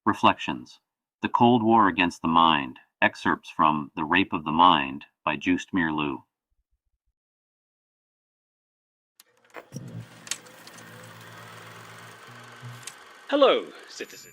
Reflections. The Cold War Against the Mind. Excerpts from The Rape of the Mind by Joost Meerloo. Hello, citizen.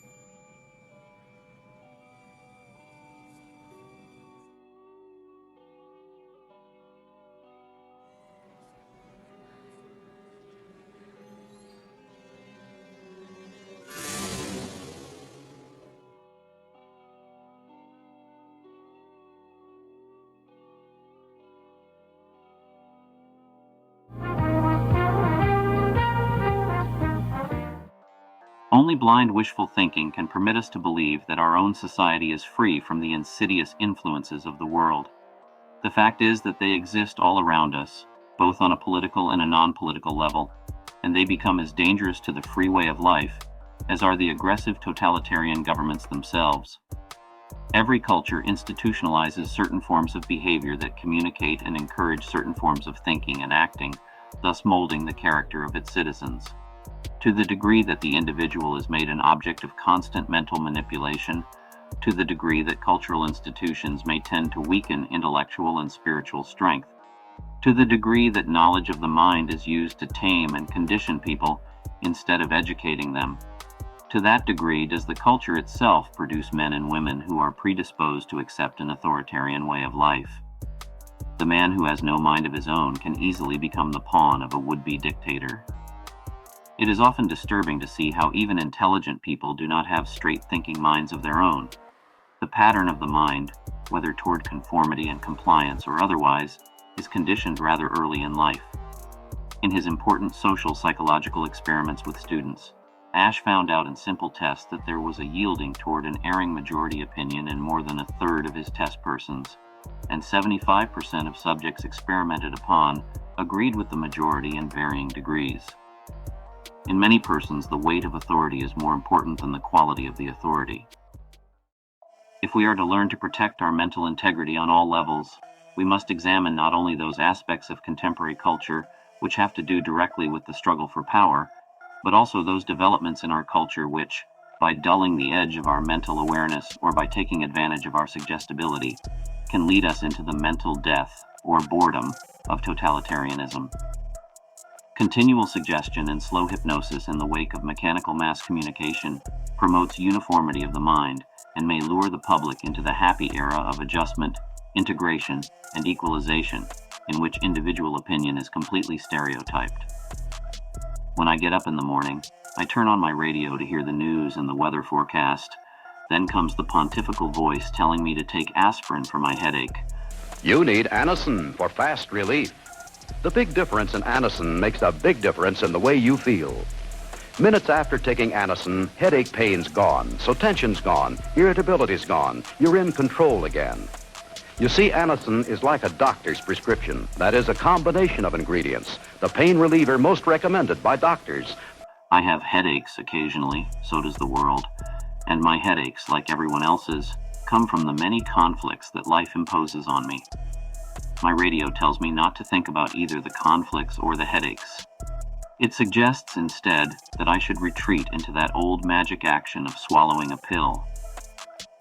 Only blind wishful thinking can permit us to believe that our own society is free from the insidious influences of the world. The fact is that they exist all around us, both on a political and a non-political level, and they become as dangerous to the free way of life as are the aggressive totalitarian governments themselves. Every culture institutionalizes certain forms of behavior that communicate and encourage certain forms of thinking and acting, thus molding the character of its citizens. To the degree that the individual is made an object of constant mental manipulation, to the degree that cultural institutions may tend to weaken intellectual and spiritual strength, to the degree that knowledge of the mind is used to tame and condition people instead of educating them, to that degree does the culture itself produce men and women who are predisposed to accept an authoritarian way of life. The man who has no mind of his own can easily become the pawn of a would-be dictator. It is often disturbing to see how even intelligent people do not have straight-thinking minds of their own. The pattern of the mind, whether toward conformity and compliance or otherwise, is conditioned rather early in life. In his important social psychological experiments with students, Ash found out in simple tests that there was a yielding toward an erring majority opinion in more than a third of his test persons, and 75% of subjects experimented upon agreed with the majority in varying degrees. In many persons, the weight of authority is more important than the quality of the authority. If we are to learn to protect our mental integrity on all levels, we must examine not only those aspects of contemporary culture which have to do directly with the struggle for power, but also those developments in our culture which, by dulling the edge of our mental awareness or by taking advantage of our suggestibility, can lead us into the mental death or boredom of totalitarianism. Continual suggestion and slow hypnosis in the wake of mechanical mass communication promotes uniformity of the mind and may lure the public into the happy era of adjustment, integration, and equalization, in which individual opinion is completely stereotyped. When I get up in the morning, I turn on my radio to hear the news and the weather forecast. Then comes the pontifical voice telling me to take aspirin for my headache. You need Anacin for fast relief. The big difference in Anacin makes a big difference in the way you feel. Minutes after taking Anacin, headache pain's gone, so tension's gone, irritability's gone, you're in control again. You see, Anacin is like a doctor's prescription. That is a combination of ingredients, the pain reliever most recommended by doctors. I have headaches occasionally, so does the world, and my headaches, like everyone else's, come from the many conflicts that life imposes on me. My radio tells me not to think about either the conflicts or the headaches. It suggests instead that I should retreat into that old magic action of swallowing a pill.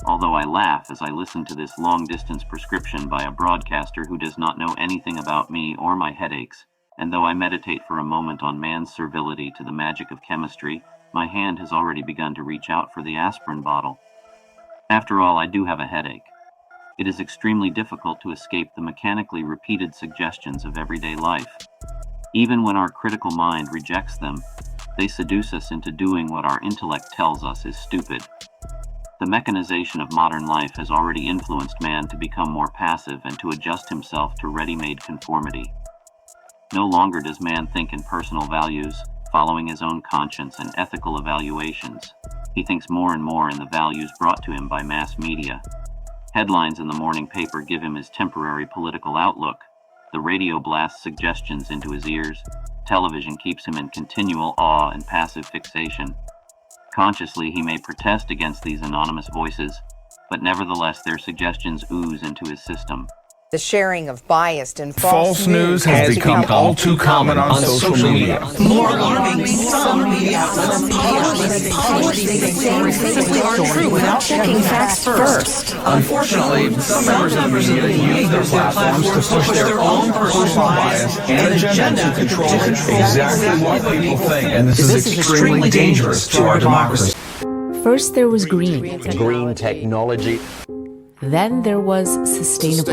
Although I laugh as I listen to this long-distance prescription by a broadcaster who does not know anything about me or my headaches, and though I meditate for a moment on man's servility to the magic of chemistry, my hand has already begun to reach out for the aspirin bottle. After all, I do have a headache. It is extremely difficult to escape the mechanically repeated suggestions of everyday life. Even when our critical mind rejects them, they seduce us into doing what our intellect tells us is stupid. The mechanization of modern life has already influenced man to become more passive and to adjust himself to ready-made conformity. No longer does man think in personal values, following his own conscience and ethical evaluations. He thinks more and more in the values brought to him by mass media. Headlines in the morning paper give him his temporary political outlook. The radio blasts suggestions into his ears. Television keeps him in continual awe and passive fixation. Consciously, he may protest against these anonymous voices, but nevertheless their suggestions ooze into his system. The sharing of biased and false news has become all too common on social media. More alarming, some media outlets publish things simply aren't true without checking facts first. Unfortunately, some members of the media use their platforms to push their own personal bias and agenda to control exactly what people think. And this is extremely dangerous to our democracy. First there was green technology. Then there was sustainable.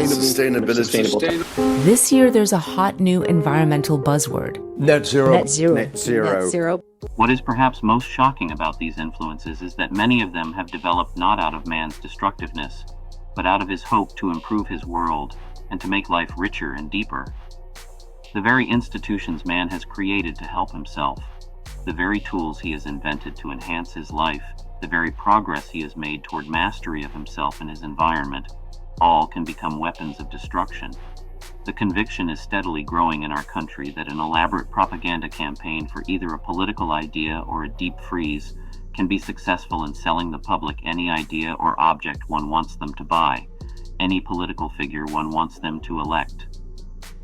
This year there's a hot new environmental buzzword. Net zero. Net zero. Net zero. Net zero. What is perhaps most shocking about these influences is that many of them have developed not out of man's destructiveness, but out of his hope to improve his world and to make life richer and deeper. The very institutions man has created to help himself, the very tools he has invented to enhance his life, the very progress he has made toward mastery of himself and his environment, all can become weapons of destruction. The conviction is steadily growing in our country that an elaborate propaganda campaign for either a political idea or a deep freeze can be successful in selling the public any idea or object one wants them to buy, any political figure one wants them to elect.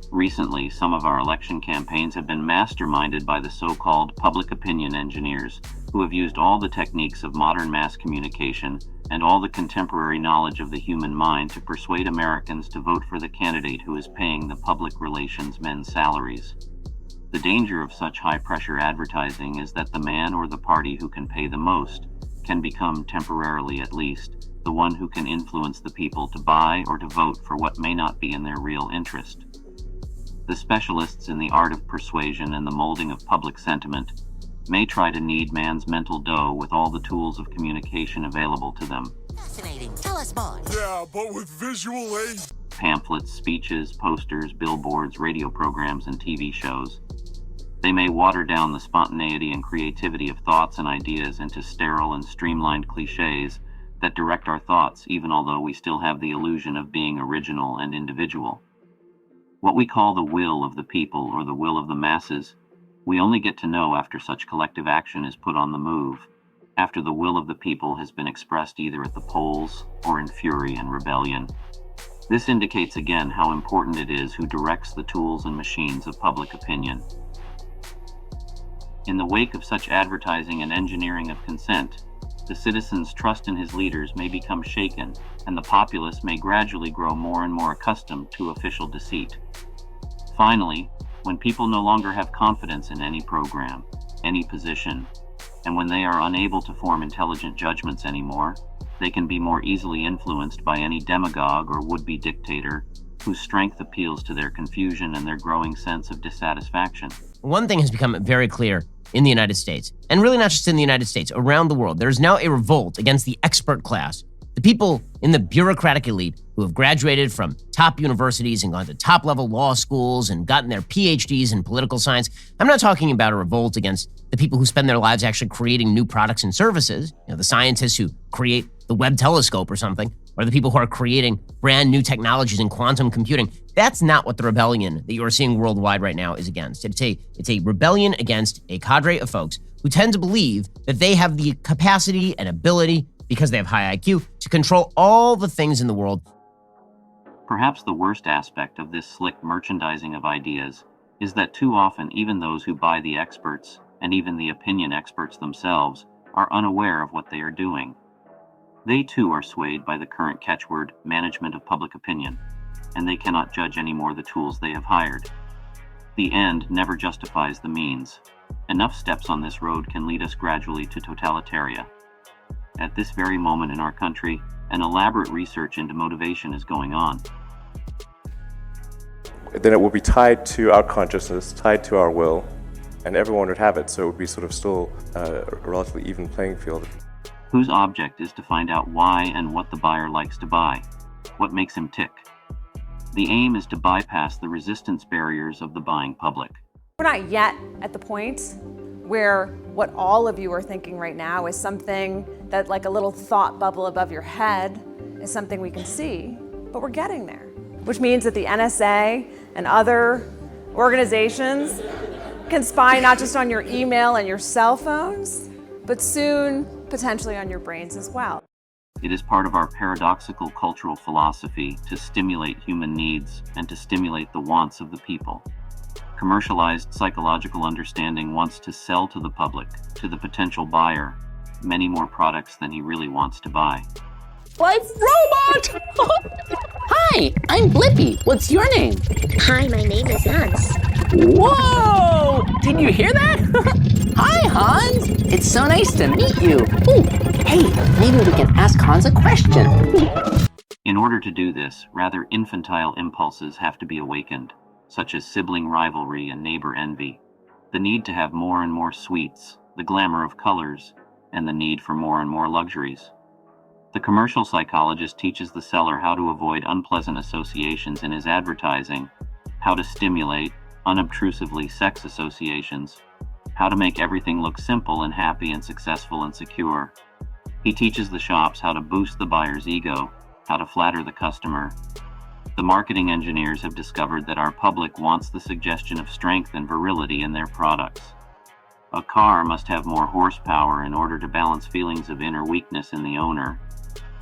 Recently, some of our election campaigns have been masterminded by the so-called public opinion engineers, who have used all the techniques of modern mass communication and all the contemporary knowledge of the human mind to persuade Americans to vote for the candidate who is paying the public relations men's salaries. The danger of such high-pressure advertising is that the man or the party who can pay the most can become, temporarily at least, the one who can influence the people to buy or to vote for what may not be in their real interest. The specialists in the art of persuasion and the molding of public sentiment may try to knead man's mental dough with all the tools of communication available to them. Fascinating. Tell us more. Yeah, but with visual aid. Pamphlets, speeches, posters, billboards, radio programs, and TV shows. They may water down the spontaneity and creativity of thoughts and ideas into sterile and streamlined cliches that direct our thoughts, even although we still have the illusion of being original and individual. What we call the will of the people or the will of the masses, we only get to know after such collective action is put on the move, after the will of the people has been expressed either at the polls or in fury and rebellion. This indicates again how important it is who directs the tools and machines of public opinion. In the wake of such advertising and engineering of consent, the citizen's trust in his leaders may become shaken, and the populace may gradually grow more and more accustomed to official deceit. Finally, when people no longer have confidence in any program, any position, and when they are unable to form intelligent judgments anymore, they can be more easily influenced by any demagogue or would-be dictator whose strength appeals to their confusion and their growing sense of dissatisfaction. One thing has become very clear in the United States, and really not just in the United States, around the world. There's now a revolt against the expert class, the people in the bureaucratic elite who have graduated from top universities and gone to top-level law schools and gotten their PhDs in political science. I'm not talking about a revolt against the people who spend their lives actually creating new products and services, the scientists who create the Webb telescope or something, or the people who are creating brand new technologies in quantum computing. That's not what the rebellion that you are seeing worldwide right now is against. It's a rebellion against a cadre of folks who tend to believe that they have the capacity and ability, because they have high IQ, to control all the things in the world. Perhaps the worst aspect of this slick merchandising of ideas is that too often even those who buy the experts, and even the opinion experts themselves, are unaware of what they are doing. They too are swayed by the current catchword, management of public opinion, and they cannot judge anymore the tools they have hired. The end never justifies the means. Enough steps on this road can lead us gradually to totalitarian. At this very moment in our country, an elaborate research into motivation is going on. Then it will be tied to our consciousness, tied to our will, and everyone would have it, so it would be sort of still a relatively even playing field. Whose object is to find out why and what the buyer likes to buy, what makes him tick. The aim is to bypass the resistance barriers of the buying public. We're not yet at the point where what all of you are thinking right now is something that, like a little thought bubble above your head, is something we can see, but we're getting there. Which means that the NSA and other organizations can spy not just on your email and your cell phones, but soon potentially on your brains as well. It is part of our paradoxical cultural philosophy to stimulate human needs and to stimulate the wants of the people. Commercialized psychological understanding wants to sell to the public, to the potential buyer, many more products than he really wants to buy. Life robot! Hi, I'm Blippi. What's your name? Hi, my name is Hans. Whoa! Did you hear that? Hi, Hans. It's so nice to meet you. Ooh, hey, maybe we can ask Hans a question. In order to do this, rather infantile impulses have to be awakened, such as sibling rivalry and neighbor envy, the need to have more and more sweets, the glamour of colors, and the need for more and more luxuries. The commercial psychologist teaches the seller how to avoid unpleasant associations in his advertising, how to stimulate, unobtrusively, sex associations, how to make everything look simple and happy and successful and secure. He teaches the shops how to boost the buyer's ego, how to flatter the customer. The marketing engineers have discovered that our public wants the suggestion of strength and virility in their products. A car must have more horsepower in order to balance feelings of inner weakness in the owner.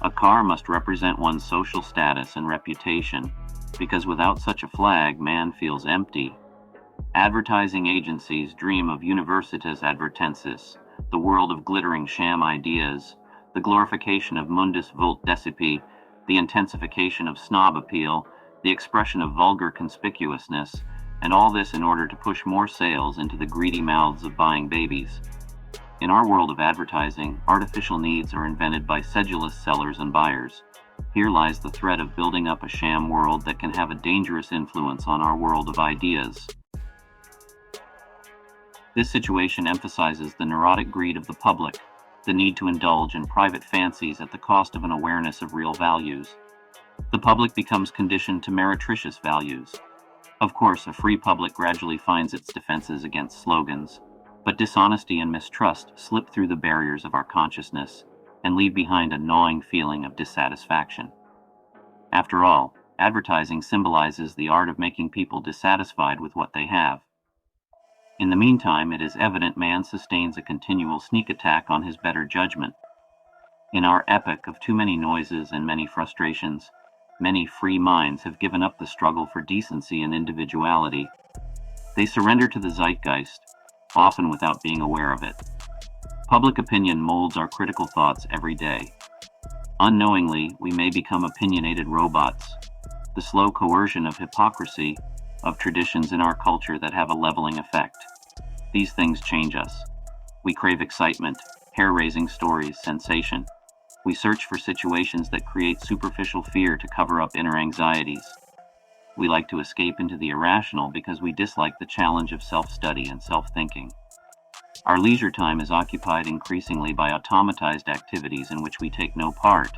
A car must represent one's social status and reputation, because without such a flag, man feels empty. Advertising agencies dream of universitas advertensis, the world of glittering sham ideas, the glorification of mundus vult decipi, the intensification of snob appeal, the expression of vulgar conspicuousness, and all this in order to push more sales into the greedy mouths of buying babies. In our world of advertising, artificial needs are invented by sedulous sellers and buyers. Here lies the threat of building up a sham world that can have a dangerous influence on our world of ideas. This situation emphasizes the neurotic greed of the public, the need to indulge in private fancies at the cost of an awareness of real values. The public becomes conditioned to meretricious values. Of course, a free public gradually finds its defenses against slogans, but dishonesty and mistrust slip through the barriers of our consciousness and leave behind a gnawing feeling of dissatisfaction. After all, advertising symbolizes the art of making people dissatisfied with what they have. In the meantime, it is evident man sustains a continual sneak attack on his better judgment. In our epoch of too many noises and many frustrations, many free minds have given up the struggle for decency and individuality. They surrender to the zeitgeist, often without being aware of it. Public opinion molds our critical thoughts every day. Unknowingly, we may become opinionated robots, the slow coercion of hypocrisy, of traditions in our culture that have a leveling effect. These things change us. We crave excitement, hair-raising stories, sensation. We search for situations that create superficial fear to cover up inner anxieties. We like to escape into the irrational because we dislike the challenge of self-study and self-thinking. Our leisure time is occupied increasingly by automatized activities in which we take no part,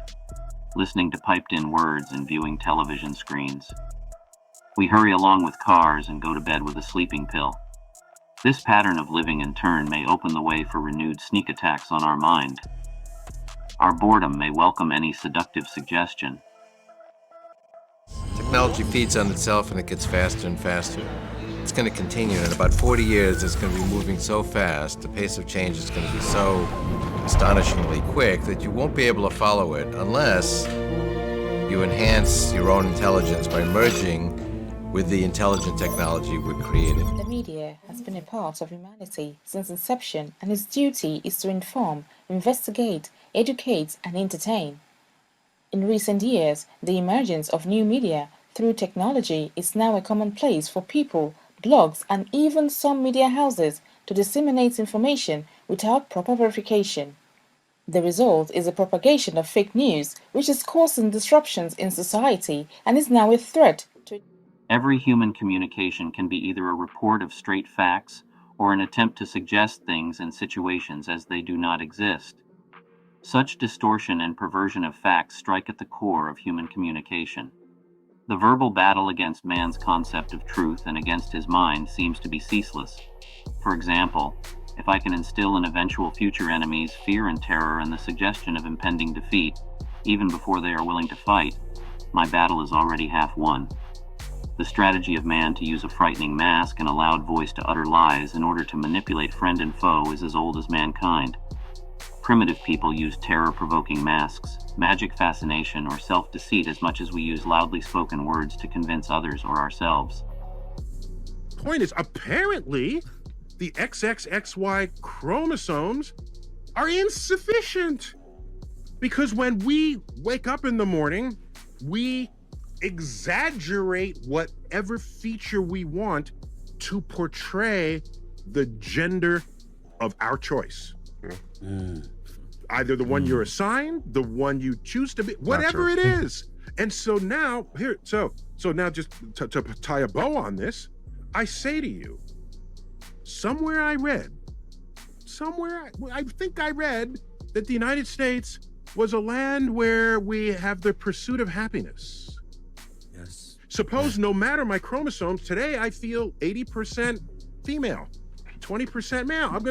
listening to piped-in words and viewing television screens. We hurry along with cars and go to bed with a sleeping pill. This pattern of living in turn may open the way for renewed sneak attacks on our mind. Our boredom may welcome any seductive suggestion. Technology feeds on itself and it gets faster and faster. It's going to continue. In about 40 years, it's going to be moving so fast, the pace of change is going to be so astonishingly quick that you won't be able to follow it unless you enhance your own intelligence by merging with the intelligent technology we've created. The media has been a part of humanity since inception, and its duty is to inform, investigate, educate, and entertain. In recent years, the emergence of new media through technology is now a commonplace for people, blogs, and even some media houses to disseminate information without proper verification. The result is a propagation of fake news, which is causing disruptions in society and is now a threat to... Every human communication can be either a report of straight facts or an attempt to suggest things and situations as they do not exist. Such distortion and perversion of facts strike at the core of human communication. The verbal battle against man's concept of truth and against his mind seems to be ceaseless. For example, if I can instill in eventual future enemies fear and terror and the suggestion of impending defeat, even before they are willing to fight, my battle is already half won. The strategy of man to use a frightening mask and a loud voice to utter lies in order to manipulate friend and foe is as old as mankind. Primitive people use terror-provoking masks, magic fascination, or self-deceit as much as we use loudly spoken words to convince others or ourselves. Point is, apparently, the XXXY chromosomes are insufficient. Because when we wake up in the morning, we exaggerate whatever feature we want to portray the gender of our choice. Either the one you're assigned, the one you choose to be, whatever it is. And so now, so now just to tie a bow on this, I say to you, somewhere I think I read that the United States was a land where we have the pursuit of happiness. Yes. Suppose no matter my chromosomes, today I feel 80% female, 20% male. I'm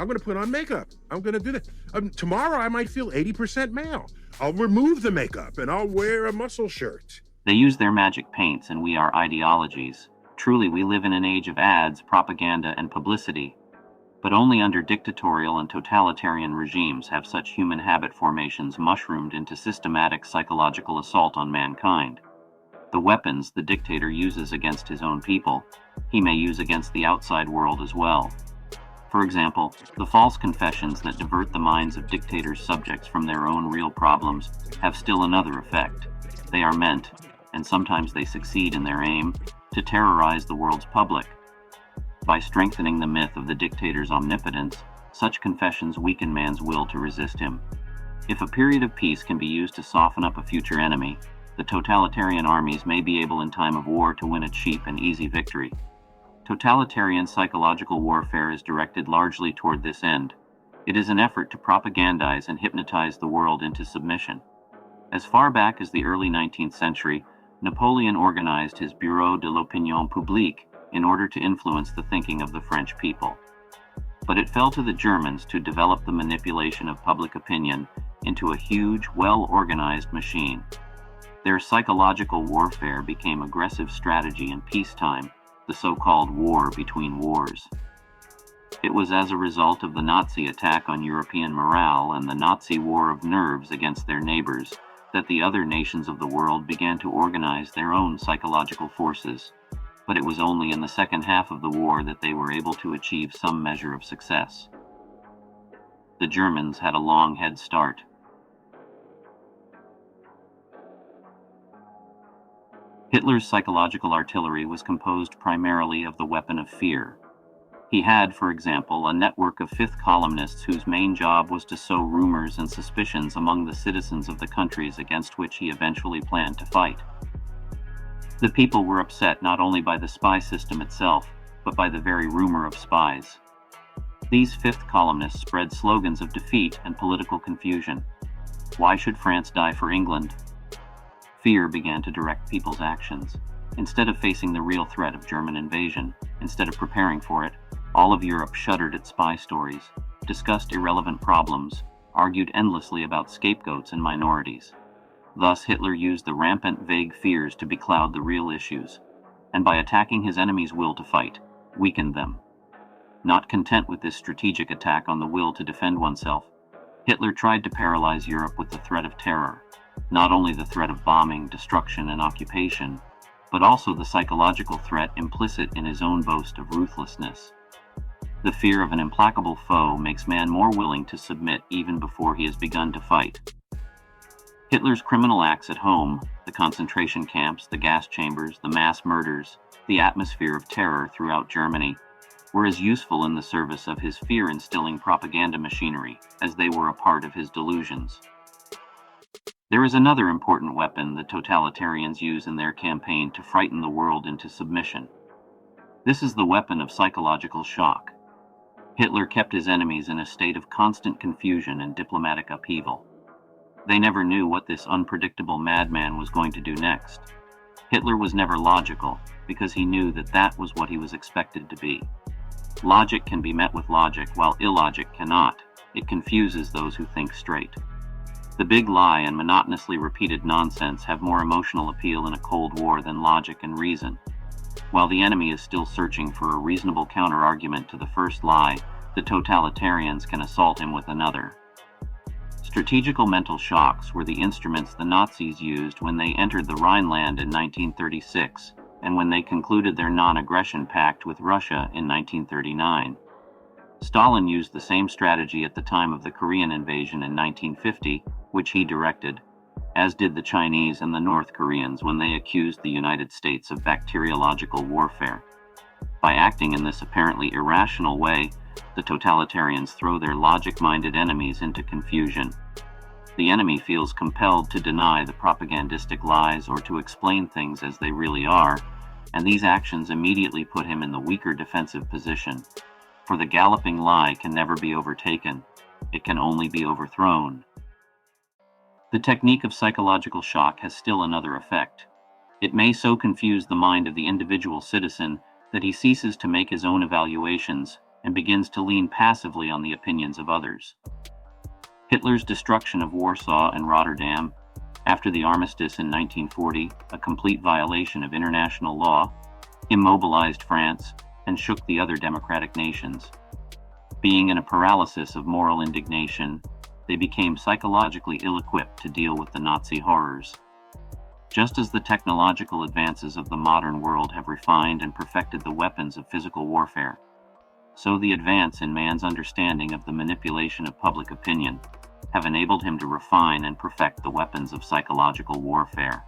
gonna put on makeup. I'm gonna do that. Tomorrow I might feel 80% male. I'll remove the makeup and I'll wear a muscle shirt. They use their magic paints and we are ideologies. Truly, we live in an age of ads, propaganda, and publicity. But only under dictatorial and totalitarian regimes have such human habit formations mushroomed into systematic psychological assault on mankind. The weapons the dictator uses against his own people, he may use against the outside world as well. For example, the false confessions that divert the minds of dictators' subjects from their own real problems have still another effect. They are meant, and sometimes they succeed in their aim, to terrorize the world's public. By strengthening the myth of the dictator's omnipotence, such confessions weaken man's will to resist him. If a period of peace can be used to soften up a future enemy, the totalitarian armies may be able in time of war to win a cheap and easy victory. Totalitarian psychological warfare is directed largely toward this end. It is an effort to propagandize and hypnotize the world into submission. As far back as the early 19th century, Napoleon organized his Bureau de l'Opinion Publique in order to influence the thinking of the French people. But it fell to the Germans to develop the manipulation of public opinion into a huge, well-organized machine. Their psychological warfare became aggressive strategy in peacetime, the so-called war between wars. It was as a result of the Nazi attack on European morale and the Nazi war of nerves against their neighbors that the other nations of the world began to organize their own psychological forces. But it was only in the second half of the war that they were able to achieve some measure of success. The Germans had a long head start. Hitler's psychological artillery was composed primarily of the weapon of fear. He had, for example, a network of fifth columnists whose main job was to sow rumors and suspicions among the citizens of the countries against which he eventually planned to fight. The people were upset not only by the spy system itself, but by the very rumor of spies. These fifth columnists spread slogans of defeat and political confusion. Why should France die for England? Fear began to direct people's actions. Instead of facing the real threat of German invasion, instead of preparing for it, all of Europe shuddered at spy stories, discussed irrelevant problems, argued endlessly about scapegoats and minorities. Thus, Hitler used the rampant vague fears to becloud the real issues, and by attacking his enemy's will to fight, weakened them. Not content with this strategic attack on the will to defend oneself, Hitler tried to paralyze Europe with the threat of terror, not only the threat of bombing, destruction, and occupation, but also the psychological threat implicit in his own boast of ruthlessness. The fear of an implacable foe makes man more willing to submit even before he has begun to fight. Hitler's criminal acts at home, the concentration camps, the gas chambers, the mass murders, the atmosphere of terror throughout Germany, were as useful in the service of his fear-instilling propaganda machinery as they were a part of his delusions. There is another important weapon the totalitarians use in their campaign to frighten the world into submission. This is the weapon of psychological shock. Hitler kept his enemies in a state of constant confusion and diplomatic upheaval. They never knew what this unpredictable madman was going to do next. Hitler was never logical, because he knew that that was what he was expected to be. Logic can be met with logic, while illogic cannot. It confuses those who think straight. The big lie and monotonously repeated nonsense have more emotional appeal in a Cold War than logic and reason. While the enemy is still searching for a reasonable counter-argument to the first lie, the totalitarians can assault him with another. Strategical mental shocks were the instruments the Nazis used when they entered the Rhineland in 1936 and when they concluded their non-aggression pact with Russia in 1939. Stalin used the same strategy at the time of the Korean invasion in 1950, which he directed, as did the Chinese and the North Koreans when they accused the United States of bacteriological warfare. By acting in this apparently irrational way, the totalitarians throw their logic-minded enemies into confusion. The enemy feels compelled to deny the propagandistic lies or to explain things as they really are, and these actions immediately put him in the weaker defensive position. For the galloping lie can never be overtaken. It can only be overthrown. The technique of psychological shock has still another effect. It may so confuse the mind of the individual citizen that he ceases to make his own evaluations and begins to lean passively on the opinions of others. Hitler's destruction of Warsaw and Rotterdam, after the armistice in 1940, a complete violation of international law, immobilized France and shook the other democratic nations. Being in a paralysis of moral indignation, they became psychologically ill-equipped to deal with the Nazi horrors. Just as the technological advances of the modern world have refined and perfected the weapons of physical warfare, so the advance in man's understanding of the manipulation of public opinion have enabled him to refine and perfect the weapons of psychological warfare.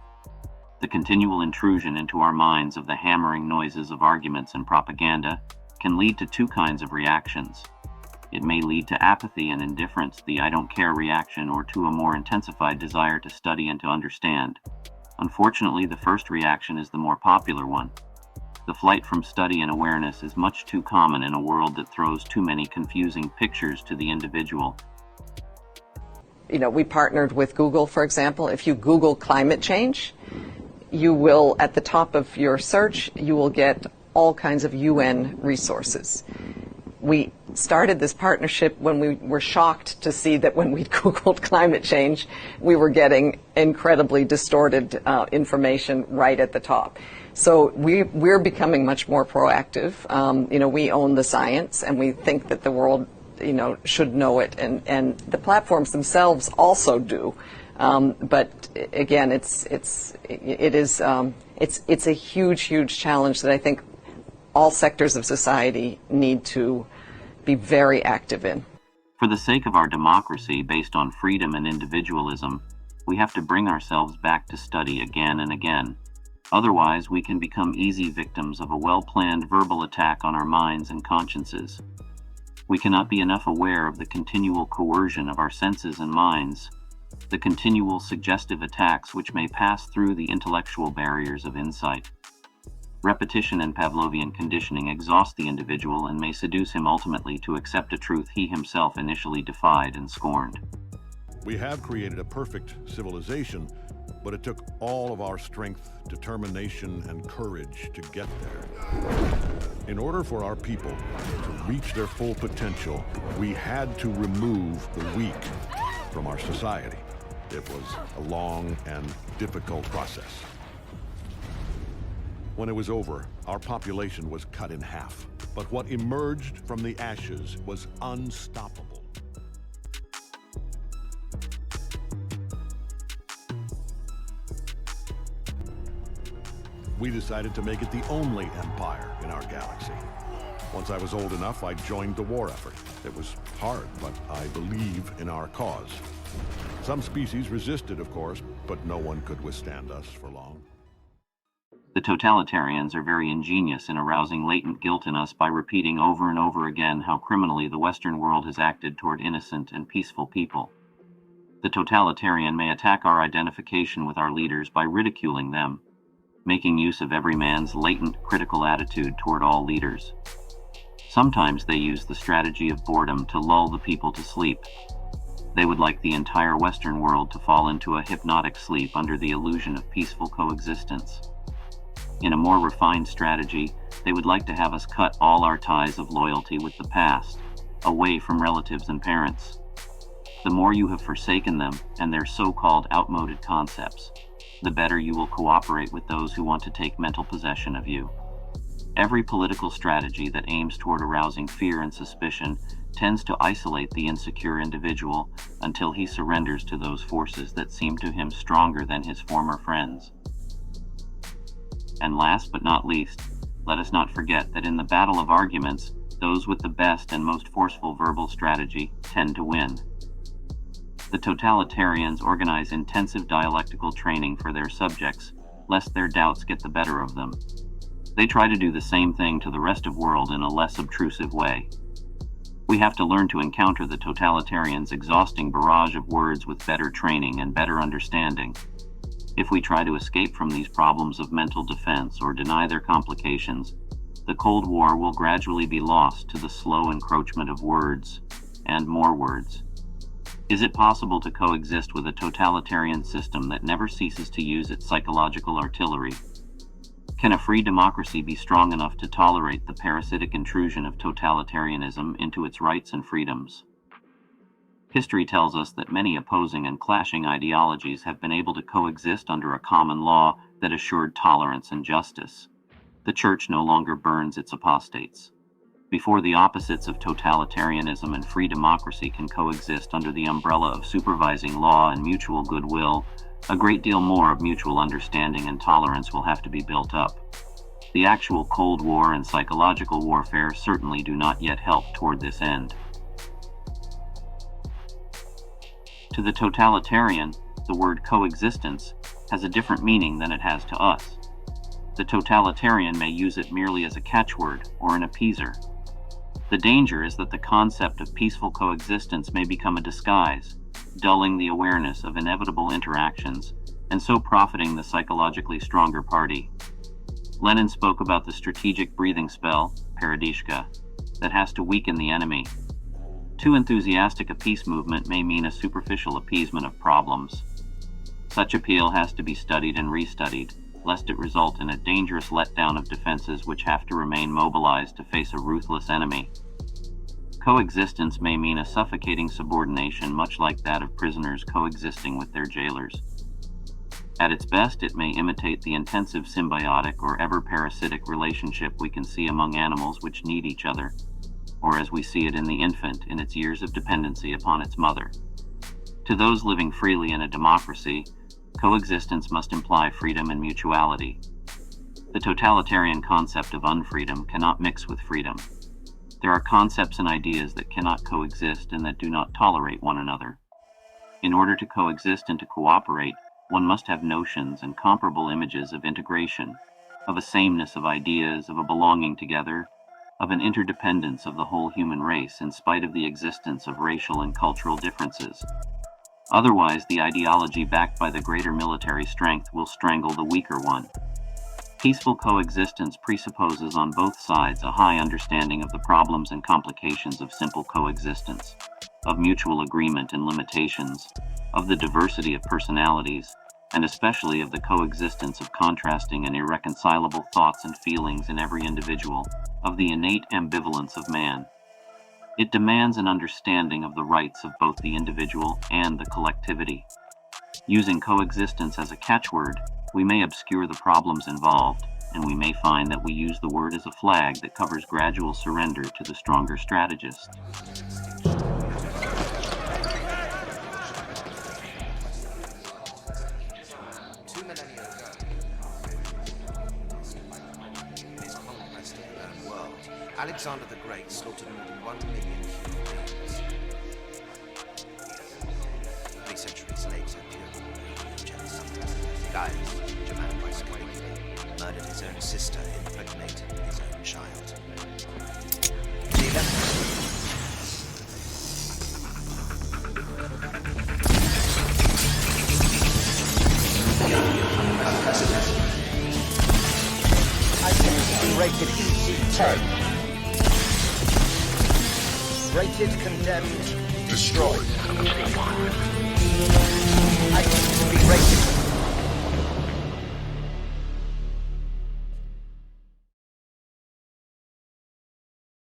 The continual intrusion into our minds of the hammering noises of arguments and propaganda can lead to two kinds of reactions. It may lead to apathy and indifference, the I don't care reaction, or to a more intensified desire to study and to understand. Unfortunately, the first reaction is the more popular one. The flight from study and awareness is much too common in a world that throws too many confusing pictures to the individual. We partnered with Google, for example. If you Google climate change, you will, at the top of your search, you will get all kinds of UN resources. We started this partnership when we were shocked to see that when we Googled climate change, we were getting incredibly distorted information right at the top. So we're becoming much more proactive. We own the science, and we think that the world, should know it, and the platforms themselves also do. But again, it's a huge challenge that I think all sectors of society need to be very active in. For the sake of our democracy based on freedom and individualism, we have to bring ourselves back to study again and again. Otherwise, we can become easy victims of a well-planned verbal attack on our minds and consciences. We cannot be enough aware of the continual coercion of our senses and minds, the continual suggestive attacks which may pass through the intellectual barriers of insight. Repetition and Pavlovian conditioning exhaust the individual and may seduce him ultimately to accept a truth he himself initially defied and scorned. We have created a perfect civilization, but it took all of our strength, determination, and courage to get there. In order for our people to reach their full potential, we had to remove the weak from our society. It was a long and difficult process. When it was over, our population was cut in half. But what emerged from the ashes was unstoppable. We decided to make it the only empire in our galaxy. Once I was old enough, I joined the war effort. It was hard, but I believe in our cause. Some species resisted, of course, but no one could withstand us for long. The totalitarians are very ingenious in arousing latent guilt in us by repeating over and over again how criminally the Western world has acted toward innocent and peaceful people. The totalitarian may attack our identification with our leaders by ridiculing them, making use of every man's latent critical attitude toward all leaders. Sometimes they use the strategy of boredom to lull the people to sleep. They would like the entire Western world to fall into a hypnotic sleep under the illusion of peaceful coexistence. In a more refined strategy, they would like to have us cut all our ties of loyalty with the past, away from relatives and parents. The more you have forsaken them and their so-called outmoded concepts, the better you will cooperate with those who want to take mental possession of you. Every political strategy that aims toward arousing fear and suspicion tends to isolate the insecure individual until he surrenders to those forces that seem to him stronger than his former friends. And last but not least, let us not forget that in the battle of arguments, those with the best and most forceful verbal strategy tend to win. The totalitarians organize intensive dialectical training for their subjects, lest their doubts get the better of them. They try to do the same thing to the rest of the world in a less obtrusive way. We have to learn to encounter the totalitarians' exhausting barrage of words with better training and better understanding. If we try to escape from these problems of mental defense or deny their complications, the Cold War will gradually be lost to the slow encroachment of words and more words. Is it possible to coexist with a totalitarian system that never ceases to use its psychological artillery? Can a free democracy be strong enough to tolerate the parasitic intrusion of totalitarianism into its rights and freedoms? History tells us that many opposing and clashing ideologies have been able to coexist under a common law that assured tolerance and justice. The Church no longer burns its apostates. Before the opposites of totalitarianism and free democracy can coexist under the umbrella of supervising law and mutual goodwill, a great deal more of mutual understanding and tolerance will have to be built up. The actual Cold War and psychological warfare certainly do not yet help toward this end. To the totalitarian, the word coexistence has a different meaning than it has to us. The totalitarian may use it merely as a catchword or an appeaser. The danger is that the concept of peaceful coexistence may become a disguise, dulling the awareness of inevitable interactions, and so profiting the psychologically stronger party. Lenin spoke about the strategic breathing spell, paradishka, that has to weaken the enemy. Too enthusiastic a peace movement may mean a superficial appeasement of problems. Such appeal has to be studied and restudied, lest it result in a dangerous letdown of defenses which have to remain mobilized to face a ruthless enemy. Coexistence may mean a suffocating subordination much like that of prisoners coexisting with their jailers. At its best, it may imitate the intensive symbiotic or ever-parasitic relationship we can see among animals which need each other, or as we see it in the infant in its years of dependency upon its mother. To those living freely in a democracy, coexistence must imply freedom and mutuality. The totalitarian concept of unfreedom cannot mix with freedom. There are concepts and ideas that cannot coexist and that do not tolerate one another. In order to coexist and to cooperate, one must have notions and comparable images of integration, of a sameness of ideas, of a belonging together, of an interdependence of the whole human race in spite of the existence of racial and cultural differences. Otherwise, the ideology backed by the greater military strength will strangle the weaker one. Peaceful coexistence presupposes on both sides a high understanding of the problems and complications of simple coexistence, of mutual agreement and limitations, of the diversity of personalities, and especially of the coexistence of contrasting and irreconcilable thoughts and feelings in every individual, of the innate ambivalence of man. It demands an understanding of the rights of both the individual and the collectivity. Using coexistence as a catchword, we may obscure the problems involved, and we may find that we use the word as a flag that covers gradual surrender to the stronger strategist. Alexander the Great slaughtered more than 1 million human beings. 3 centuries later, pure genocide. Gaius, Germanic by Caligula, murdered his own sister, impregnated his own child. The 11th. Rated EC10. Rated, condemned, destroyed. I be rated